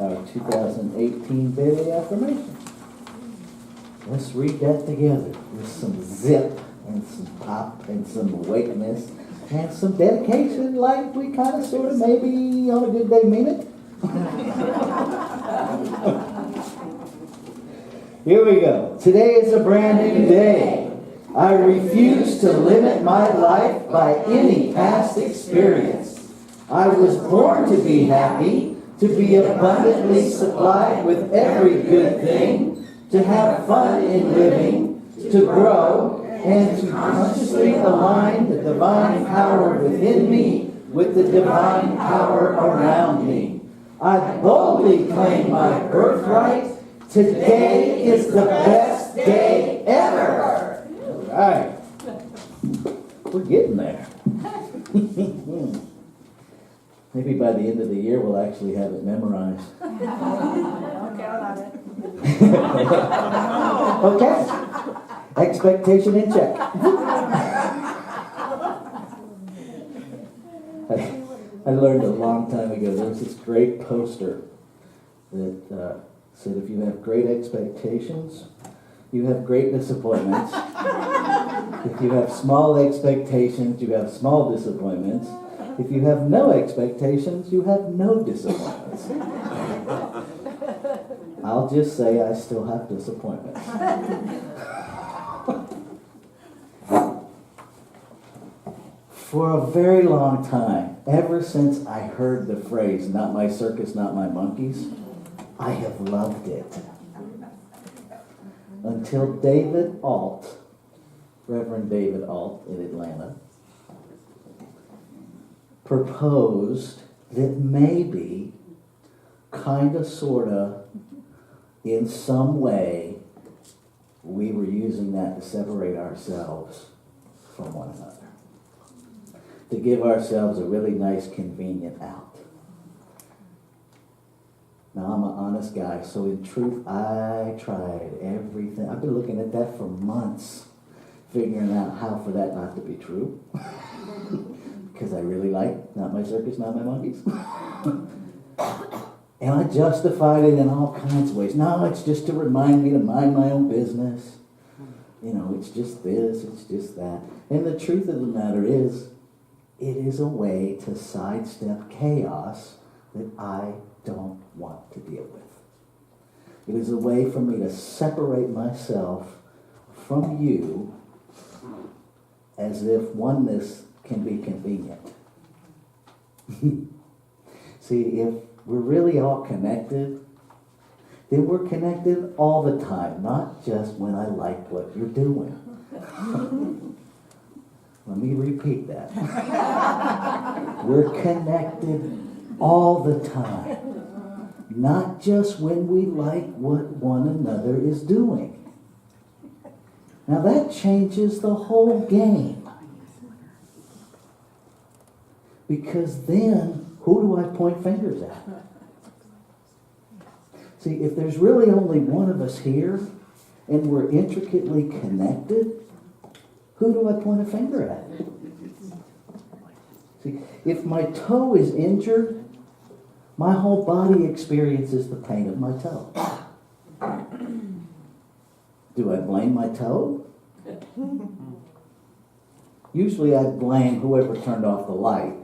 our 2018 daily affirmation. Let's read that together with some zip and some pop and some awakeness and some dedication, like we kind of sort of maybe on a good day mean it. Here we go. Today is a brand new day. I refuse to limit my life by any past experience. I was born to be happy, to be abundantly supplied with every good thing, to have fun in living, to grow, and to consciously align the divine power within me with the divine power around me. I boldly claim my birthright. Today is the best day ever. All right. We're getting there. Maybe by the end of the year we'll actually have it memorized. Okay. Expectation in check. I learned a long time ago, there was this great poster that said if you have great expectations, you have great disappointments. If you have small expectations, you have small disappointments. If you have no expectations, you have no disappointments. I'll just say I still have disappointments. For a very long time, ever since I heard the phrase, not my circus, not my monkeys, I have loved it. Until David Alt, Reverend David Alt in Atlanta, proposed that maybe, kinda, sorta, in some way, we were using that to separate ourselves from one another. To give ourselves a really nice, convenient out. Now, I'm an honest guy, so in truth, I tried everything. I've been looking at that for months, figuring out how for that not to be true. Because I really like, not my circus, not my monkeys. And I justified it in all kinds of ways. No, it's just to remind me to mind my own business. You know, it's just this, it's just that. And the truth of the matter is, it is a way to sidestep chaos that I don't want to deal with. It is a way for me to separate myself from you as if oneness can be convenient. See, if we're really all connected, then we're connected all the time, not just when I like what you're doing. Let me repeat that. We're connected all the time, not just when we like what one another is doing. Now that changes the whole game. Because then, who do I point fingers at? See, if there's really only one of us here, and we're intricately connected, who do I point a finger at? See, if my toe is injured, my whole body experiences the pain of my toe. Do I blame my toe? Usually I blame whoever turned off the light.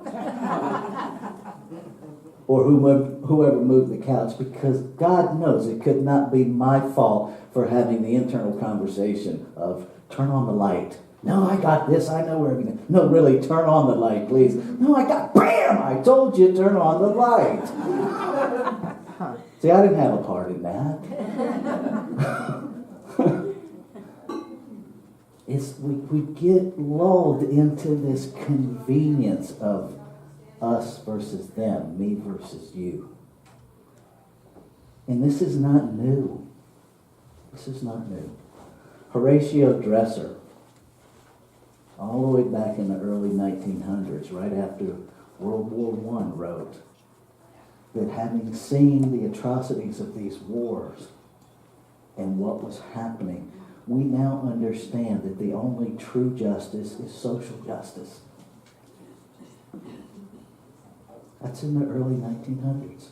Or whoever moved the couch, because God knows it could not be my fault for having the internal conversation of turn on the light. No, I got this. I know everything. No, really, turn on the light, please. No, bam! I told you, turn on the light. See, I didn't have a part in that. We get lulled into this convenience of us versus them, me versus you. And this is not new. This is not new. Horatio Dresser, all the way back in the early 1900s, right after World War I, wrote that having seen the atrocities of these wars and what was happening, we now understand that the only true justice is social justice. That's in the early 1900s.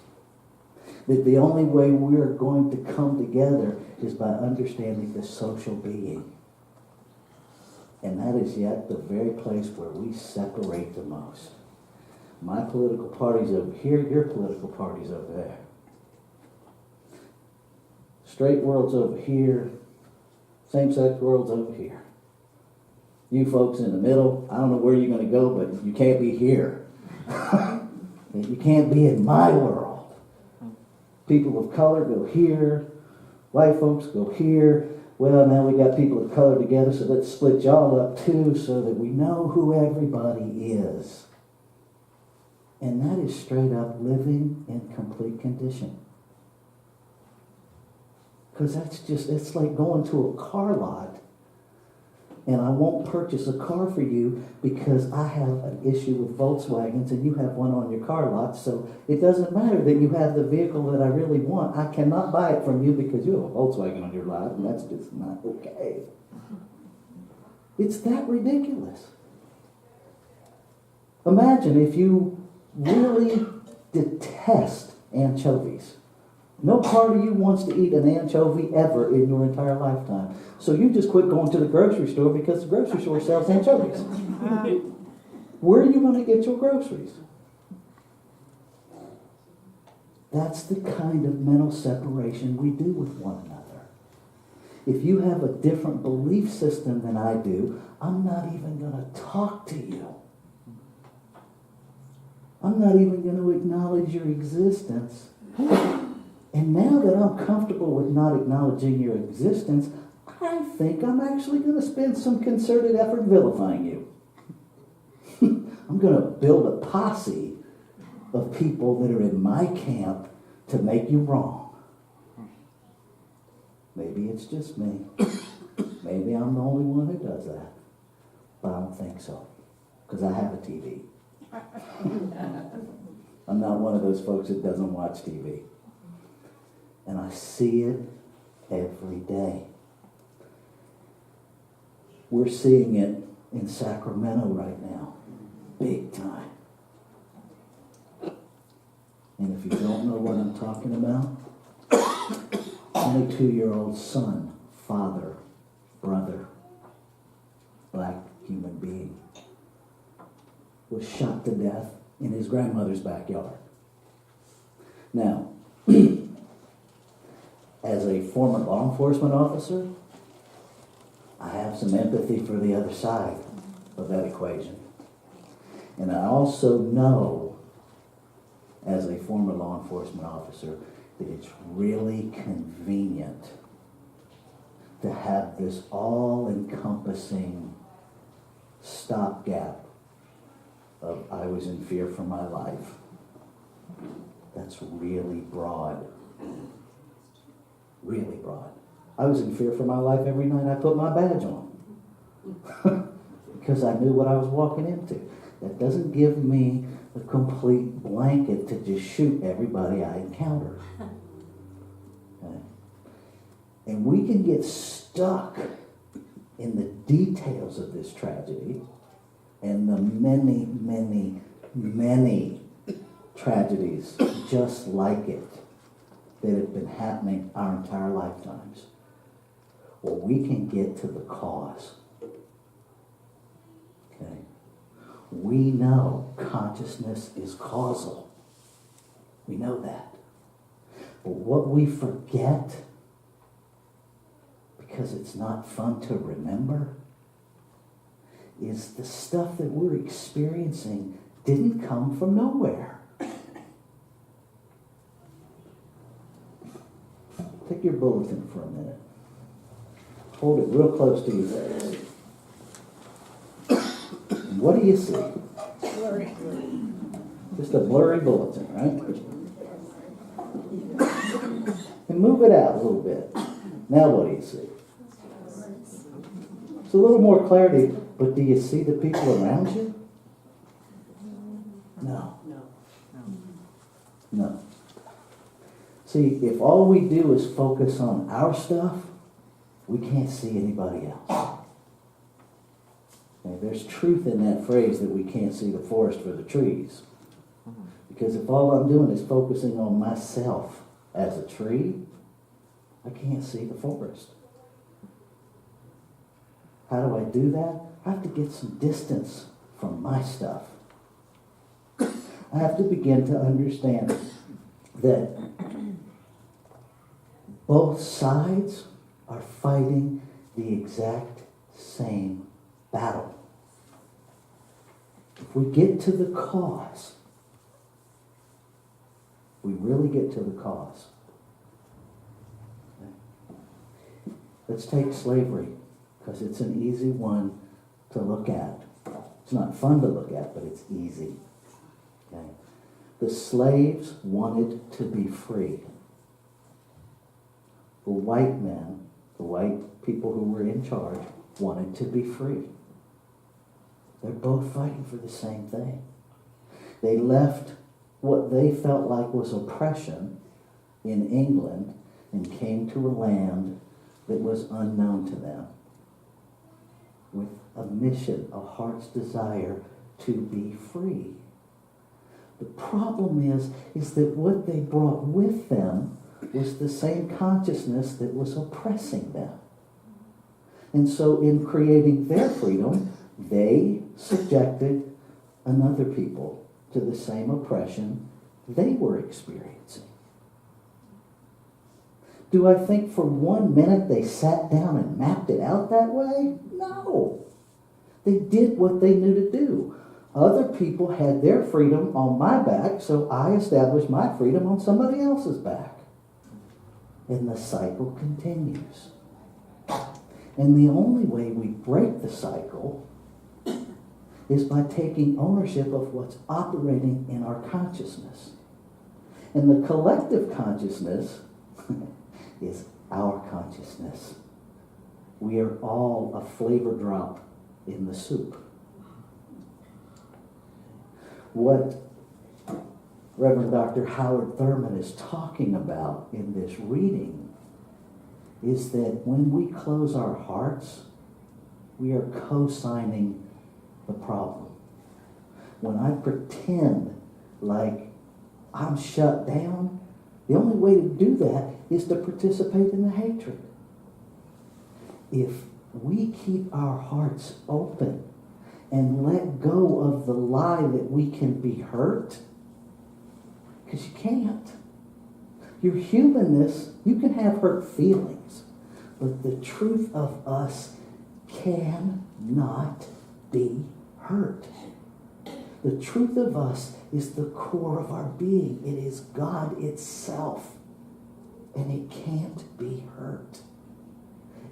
That the only way we're going to come together is by understanding the social being. And that is yet the very place where we separate the most. My political party's over here, your political party's over there. Straight world's over here, same-sex world's over here. You folks in the middle, I don't know where you're going to go, but you can't be here. You can't be in my world. People of color go here, white folks go here. Well, now we got people of color together, so let's split y'all up too so that we know who everybody is. And that is straight up living in complete condition. Because it's like going to a car lot and I won't purchase a car for you because I have an issue with Volkswagens and you have one on your car lot. So it doesn't matter that you have the vehicle that I really want. I cannot buy it from you because you have a Volkswagen on your lot, and that's just not okay. It's that ridiculous. Imagine if you really detest anchovies. No part of you wants to eat an anchovy ever in your entire lifetime. So you just quit going to the grocery store because the grocery store sells anchovies. Where are you going to get your groceries? That's the kind of mental separation we do with one another. If you have a different belief system than I do, I'm not even going to talk to you. I'm not even going to acknowledge your existence. And now that I'm comfortable with not acknowledging your existence, I think I'm actually going to spend some concerted effort vilifying you. I'm going to build a posse of people that are in my camp to make you wrong. Maybe it's just me. Maybe I'm the only one who does that. But I don't think so, because I have a TV. I'm not one of those folks that doesn't watch TV. And I see it every day. We're seeing it in Sacramento right now. Big time. And if you don't know what I'm talking about, 22-year-old son, father, brother, black human being, was shot to death in his grandmother's backyard. Now, as a former law enforcement officer, I have some empathy for the other side of that equation. And I also know, as a former law enforcement officer, that it's really convenient to have this all-encompassing stopgap of I was in fear for my life. That's really broad. Really broad. I was in fear for my life every night I put my badge on. Because I knew what I was walking into. That doesn't give me a complete blanket to just shoot everybody I encounter. Okay? And we can get stuck in the details of this tragedy and the many, many, many tragedies just like it that have been happening our entire lifetimes. Well, we can get to the cause. Okay? We know consciousness is causal. We know that. But what we forget, because it's not fun to remember, is the stuff that we're experiencing didn't come from nowhere. Take your bulletin for a minute. Hold it real close to your face. And what do you see? Blurry. Just a blurry bulletin, right? And move it out a little bit. Now what do you see? It's a little more clarity, but do you see the people around you? No. No. See, if all we do is focus on our stuff, we can't see anybody else. Okay, there's truth in that phrase that we can't see the forest for the trees. Because if all I'm doing is focusing on myself, as a tree, I can't see the forest. How do I do that? I have to get some distance from my stuff. I have to begin to understand that both sides are fighting the exact same battle. If we get to the cause, we really get to the cause. Let's take slavery, because it's an easy one to look at. It's not fun to look at, but it's easy. Okay? The slaves wanted to be free. The white men, the white people who were in charge, wanted to be free. They're both fighting for the same thing. They left what they felt like was oppression in England and came to a land that was unknown to them, with a mission, a heart's desire to be free. The problem is that what they brought with them was the same consciousness that was oppressing them. And so in creating their freedom, they subjected another people to the same oppression they were experiencing. Do I think for 1 minute they sat down and mapped it out that way? No. They did what they knew to do. Other people had their freedom on my back, so I established my freedom on somebody else's back. And the cycle continues. And the only way we break the cycle is by taking ownership of what's operating in our consciousness. And the collective consciousness is our consciousness. We are all a flavor drop in the soup. What Reverend Dr. Howard Thurman is talking about in this reading is that when we close our hearts, we are co-signing the problem. When I pretend like I'm shut down, the only way to do that is to participate in the hatred. If we keep our hearts open and let go of the lie that we can be hurt, because you can't. Your humanness, you can have hurt feelings, but the truth of us cannot be hurt. The truth of us is the core of our being. It is God itself, and it can't be hurt.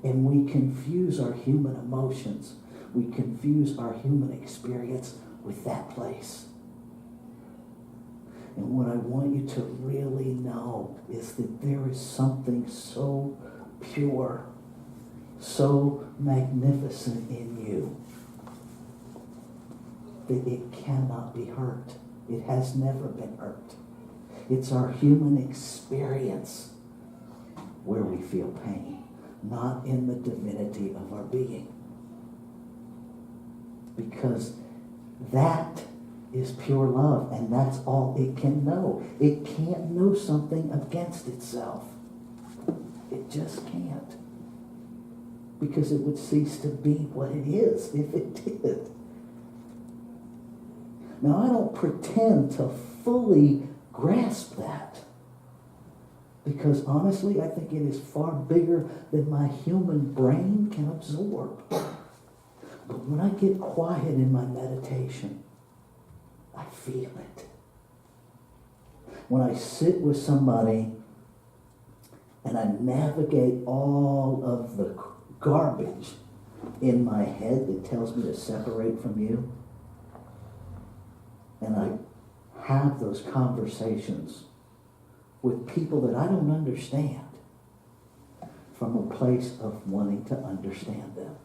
And we confuse our human emotions. We confuse our human experience with that place. And what I want you to really know is that there is something so pure, so magnificent in you that it cannot be hurt. It has never been hurt. It's our human experience where we feel pain, not in the divinity of our being. Because that is pure love, and that's all it can know. It can't know something against itself. It just can't. Because it would cease to be what it is if it did. Now, I don't pretend to fully grasp that, because honestly, I think it is far bigger than my human brain can absorb. But when I get quiet in my meditation, I feel it. When I sit with somebody and I navigate all of the garbage in my head that tells me to separate from you, and I have those conversations with people that I don't understand from a place of wanting to understand them.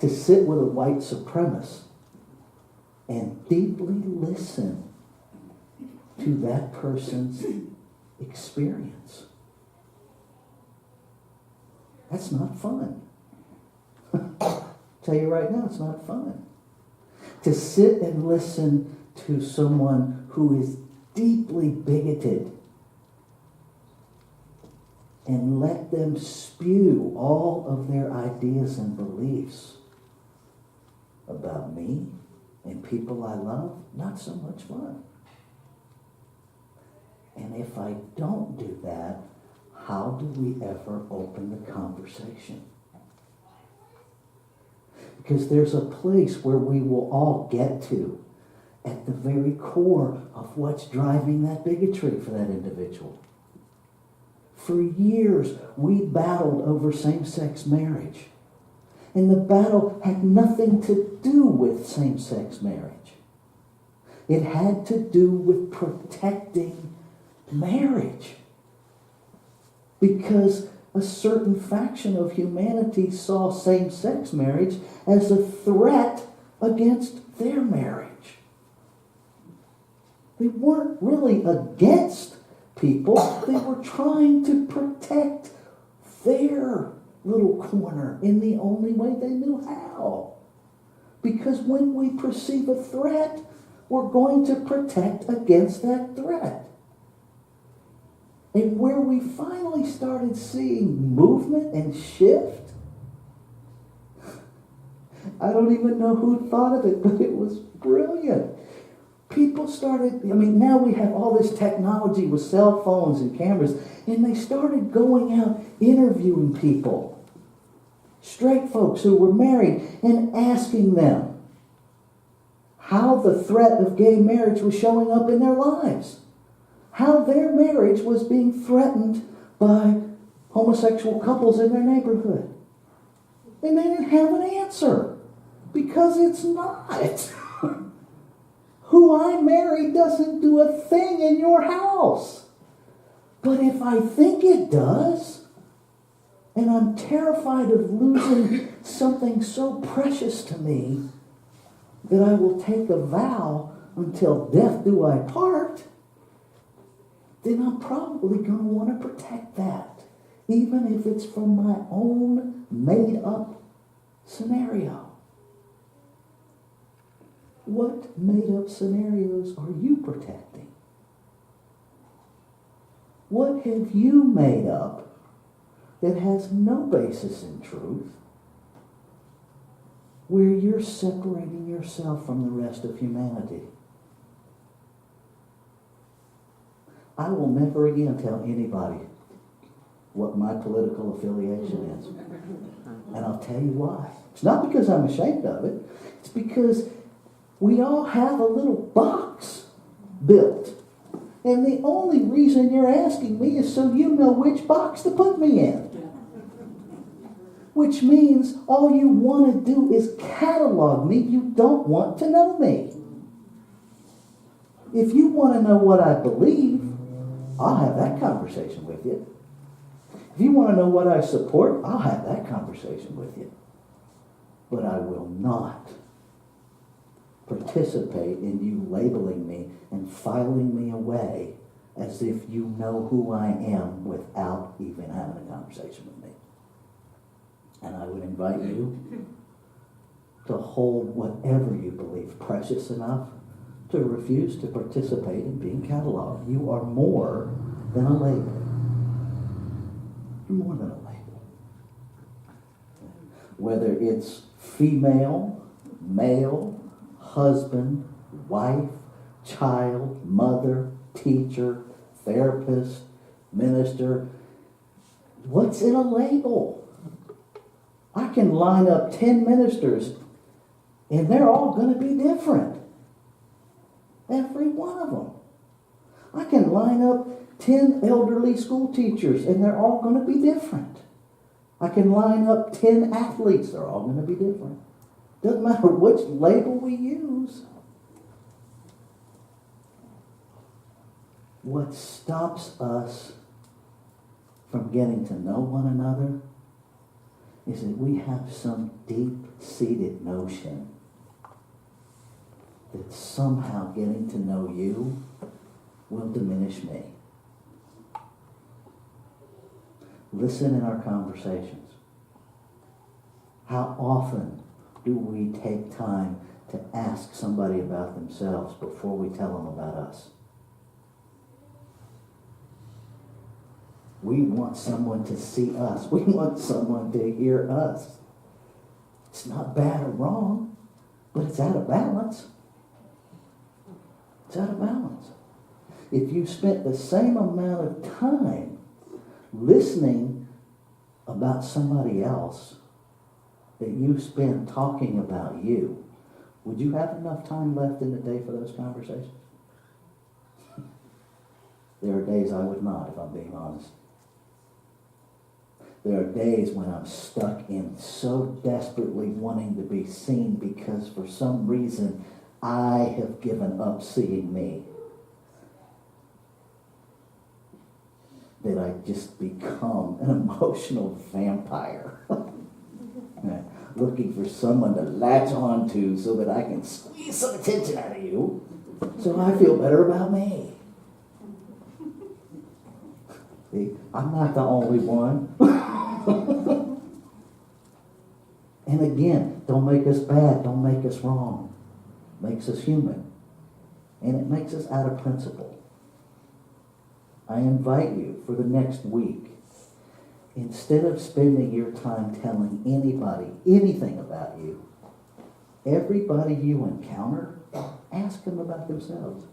To sit with a white supremacist and deeply listen to that person's experience. That's not fun. Tell you right now, it's not fun. To sit and listen to someone who is deeply bigoted and let them spew all of their ideas and beliefs about me and people I love, not so much fun. And if I don't do that, how do we ever open the conversation? Because there's a place where we will all get to at the very core of what's driving that bigotry for that individual. For years, we battled over same-sex marriage. And the battle had nothing to do with same-sex marriage. It had to do with protecting marriage. Because a certain faction of humanity saw same-sex marriage as a threat against their marriage. They weren't really against people. They were trying to protect their little corner in the only way they knew how. Because when we perceive a threat, we're going to protect against that threat. And where we finally started seeing movement and shift, I don't even know who thought of it, but it was brilliant. People started, now we have all this technology with cell phones and cameras, and they started going out interviewing people, straight folks who were married, and asking them how the threat of gay marriage was showing up in their lives, how their marriage was being threatened by homosexual couples in their neighborhood. And they didn't have an answer, because it's not. Who I marry doesn't do a thing in your house. But if I think it does, and I'm terrified of losing something so precious to me that I will take a vow until death do I part, then I'm probably going to want to protect that, even if it's from my own made-up scenario. What made-up scenarios are you protecting? What have you made up that has no basis in truth, where you're separating yourself from the rest of humanity? I will never again tell anybody what my political affiliation is. And I'll tell you why. It's not because I'm ashamed of it. It's because we all have a little box built. And the only reason you're asking me is so you know which box to put me in. Which means all you want to do is catalog me. You don't want to know me. If you want to know what I believe, I'll have that conversation with you. If you want to know what I support, I'll have that conversation with you. But I will not participate in you labeling me and filing me away as if you know who I am without even having a conversation with me. And I would invite you to hold whatever you believe precious enough to refuse to participate in being cataloged. You are more than a label. You're more than a label. Whether it's female, male, husband, wife, child, mother, teacher, therapist, minister. What's in a label? I can line up 10 ministers and they're all going to be different. Every one of them. I can line up 10 elderly school teachers and they're all going to be different. I can line up 10 athletes, they're all going to be different. Doesn't matter which label we use. What stops us from getting to know one another is that we have some deep-seated notion that somehow getting to know you will diminish me. Listen in our conversations. How often do we take time to ask somebody about themselves before we tell them about us? We want someone to see us. We want someone to hear us. It's not bad or wrong, but it's out of balance. It's out of balance. If you spent the same amount of time listening about somebody else that you spend talking about you, would you have enough time left in the day for those conversations? There are days I would not, if I'm being honest. There are days when I'm stuck in so desperately wanting to be seen because for some reason I have given up seeing me. That I just become an emotional vampire. Looking for someone to latch on to so that I can squeeze some attention out of you so I feel better about me. See, I'm not the only one. And again, don't make us bad, don't make us wrong. Makes us human. And it makes us out of principle. I invite you for the next week, instead of spending your time telling anybody anything about you, everybody you encounter, ask them about themselves.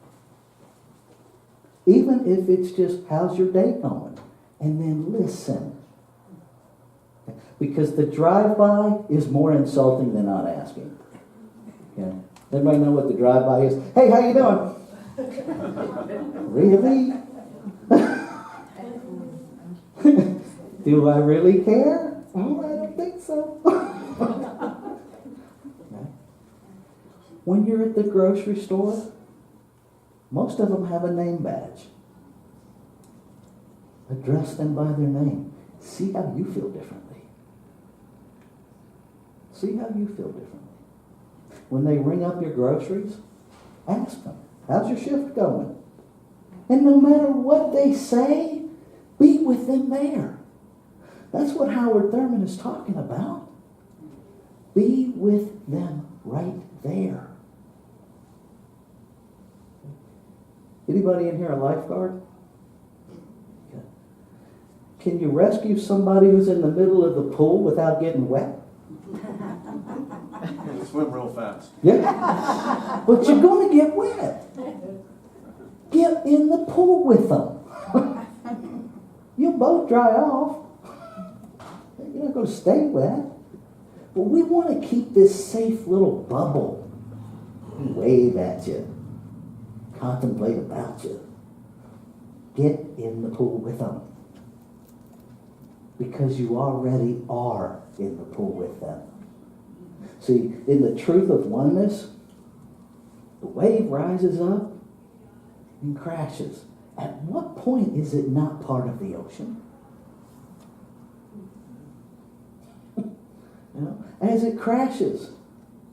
Even if it's just, how's your day going? And then listen. Because the drive-by is more insulting than not asking. Okay? Everybody know what the drive-by is? Hey, how you doing? Really? Do I really care? Oh, I don't think so. Okay. When you're at the grocery store, most of them have a name badge. Address them by their name. See how you feel differently. See how you feel differently. When they ring up your groceries, ask them, how's your shift going? And no matter what they say, be with them there. That's what Howard Thurman is talking about. Be with them right there. Anybody in here a lifeguard? Okay. Can you rescue somebody who's in the middle of the pool without getting wet? They swim real fast. Yeah. But you're going to get wet. Get in the pool with them. You'll both dry off. You're not going to stay wet. But we want to keep this safe little bubble. Wave at you. Contemplate about you. Get in the pool with them. Because you already are in the pool with them. See, in the truth of oneness, the wave rises up and crashes. At what point is it not part of the ocean? You know, as it crashes,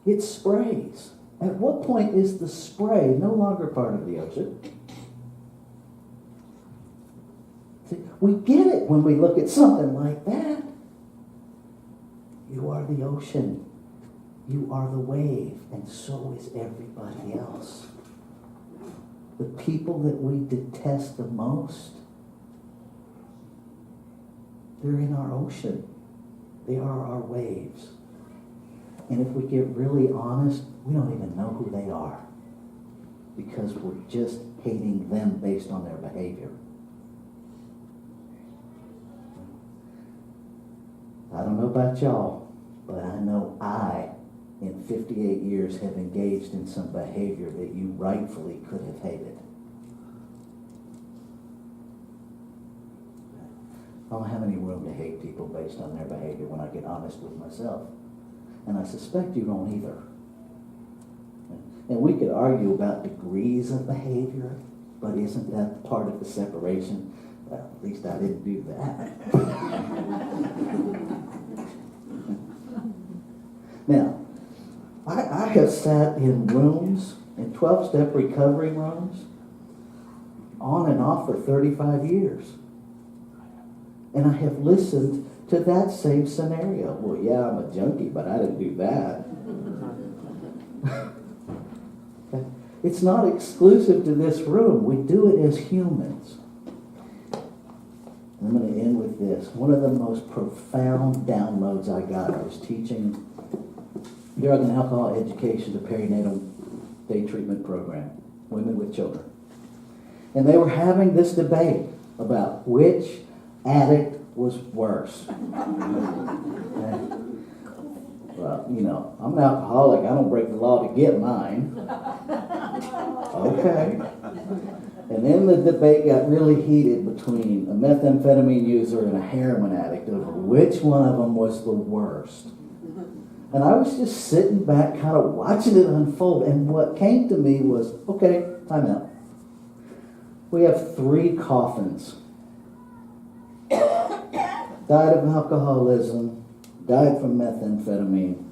it sprays. At what point is the spray no longer part of the ocean? See, we get it when we look at something like that. You are the ocean. You are the wave, and so is everybody else. The people that we detest the most, they're in our ocean. They are our waves. And if we get really honest, we don't even know who they are. Because we're just hating them based on their behavior. I don't know about y'all, but I know in 58 years, have engaged in some behavior that you rightfully could have hated. I don't have any room to hate people based on their behavior when I get honest with myself. And I suspect you don't either. And we could argue about degrees of behavior, but isn't that part of the separation? Well, at least I didn't do that. Now, I have sat in rooms, in 12-step recovery rooms, on and off for 35 years. And I have listened to that same scenario. Well, yeah, I'm a junkie, but I didn't do that. It's not exclusive to this room. We do it as humans. I'm going to end with this. One of the most profound downloads I got, I was teaching drug and alcohol education to perinatal day treatment program, women with children. And they were having this debate about which addict was worse. Well, you know, I'm an alcoholic. I don't break the law to get mine. Okay. And then the debate got really heated between a methamphetamine user and a heroin addict over which one of them was the worst. And I was just sitting back kind of watching it unfold. And what came to me was, okay, time out. We have 3 coffins. Died of alcoholism, died from methamphetamine,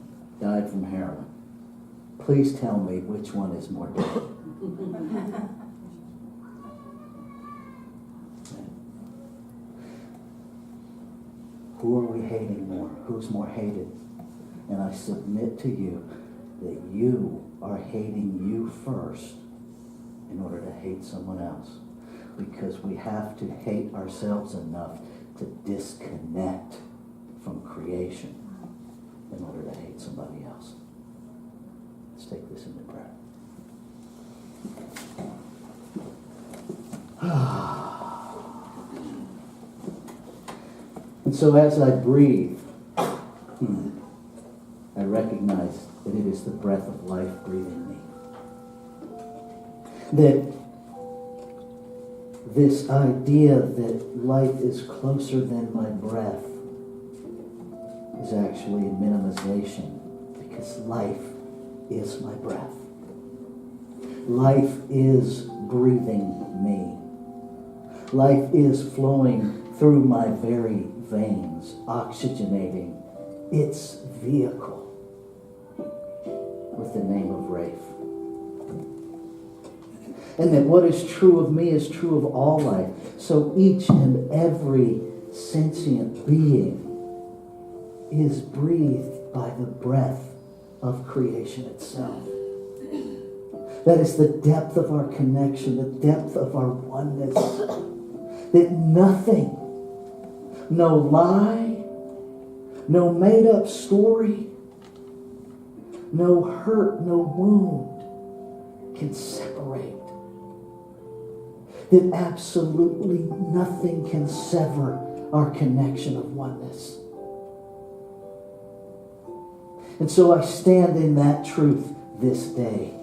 died from heroin. Please tell me which one is more deadly. Who are we hating more? Who's more hated? And I submit to you that you are hating you first in order to hate someone else. Because we have to hate ourselves enough to disconnect from creation in order to hate somebody else. Let's take this into prayer. And so as I breathe, I recognize that it is the breath of life breathing me. That this idea that life is closer than my breath is actually a minimization, because life is my breath. Life is breathing me. Life is flowing through my very veins, oxygenating its vehicle with the name of Rafe. And that what is true of me is true of all life. So each and every sentient being is breathed by the breath of creation itself. That is the depth of our connection, the depth of our oneness. That nothing, no lie, no made-up story, no hurt, no wound can separate. That absolutely nothing can sever our connection of oneness. And so I stand in that truth this day,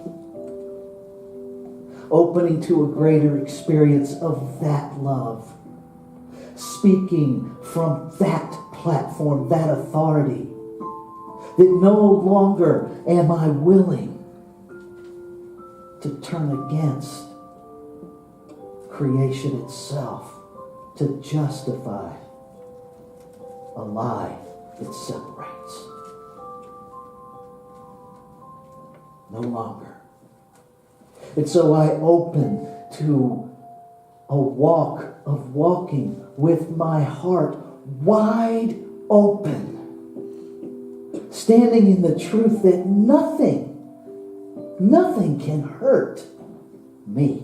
opening to a greater experience of that love, speaking from that platform, that authority, that no longer am I willing to turn against creation itself to justify a lie that separates. No longer. And so I open to a walk of walking with my heart wide open, standing in the truth that nothing can hurt me.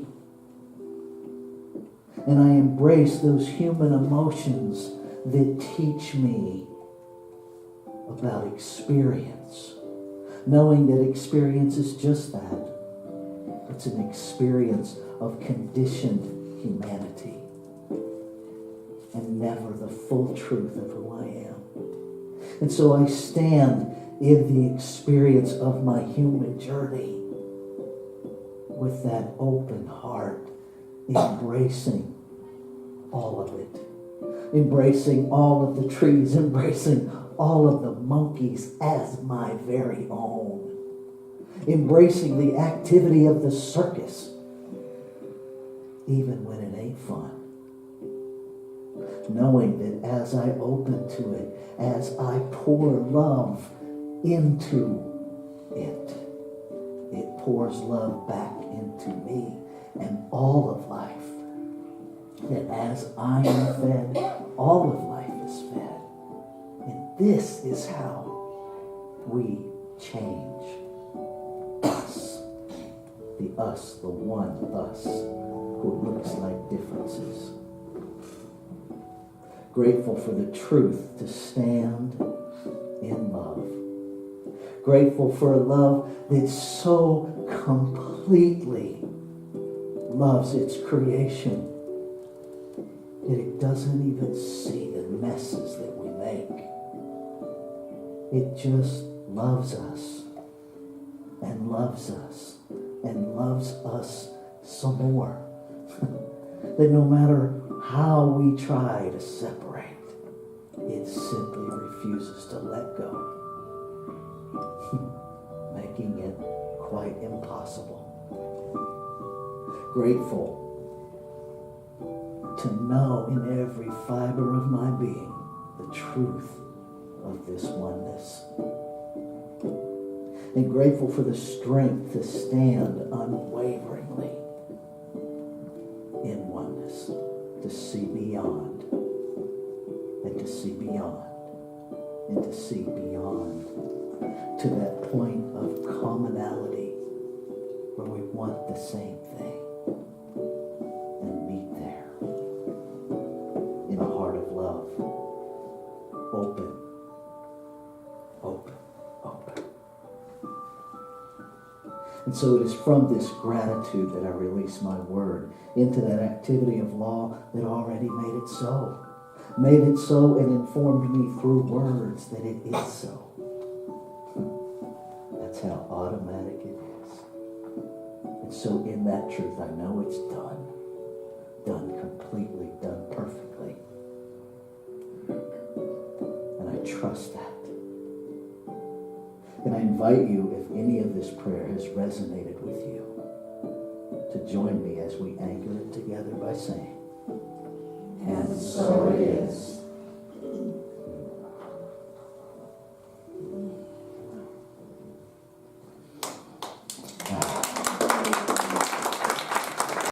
And I embrace those human emotions that teach me about experience, knowing that experience is just that. It's an experience of conditioned humanity and never the full truth of who I am. And so I stand in the experience of my human journey with that open heart, embracing all of it, embracing all of the trees, embracing all of the monkeys as my very own, embracing the activity of the circus, even when it ain't fun. Knowing that as I open to it, as I pour love into it, it pours love back into me and all of life. That as I am fed, all of life is fed. And this is how we change us. The us, the one us, who looks like differences. Grateful for the truth to stand in love. Grateful for a love that so completely loves its creation that it doesn't even see the messes that we make. It just loves us and loves us and loves us some more. That no matter how we try to separate, it simply refuses to let go, making it quite impossible. Grateful to know in every fiber of my being the truth of this oneness. And grateful for the strength to stand unwaveringly in oneness, to see beyond, and to see beyond, and to see beyond, to that point of commonality where we want the same thing and meet there in a heart of love, open, open, open. And so it is from this gratitude that I release my word into that activity of law that already made it so. Made it so and informed me through words that it is so. That's how automatic it is. And so in that truth, I know it's done. Done completely, done perfectly. And I trust that. And I invite you, if any of this prayer has resonated with you, to join me as we anchor it together by saying, and so it is.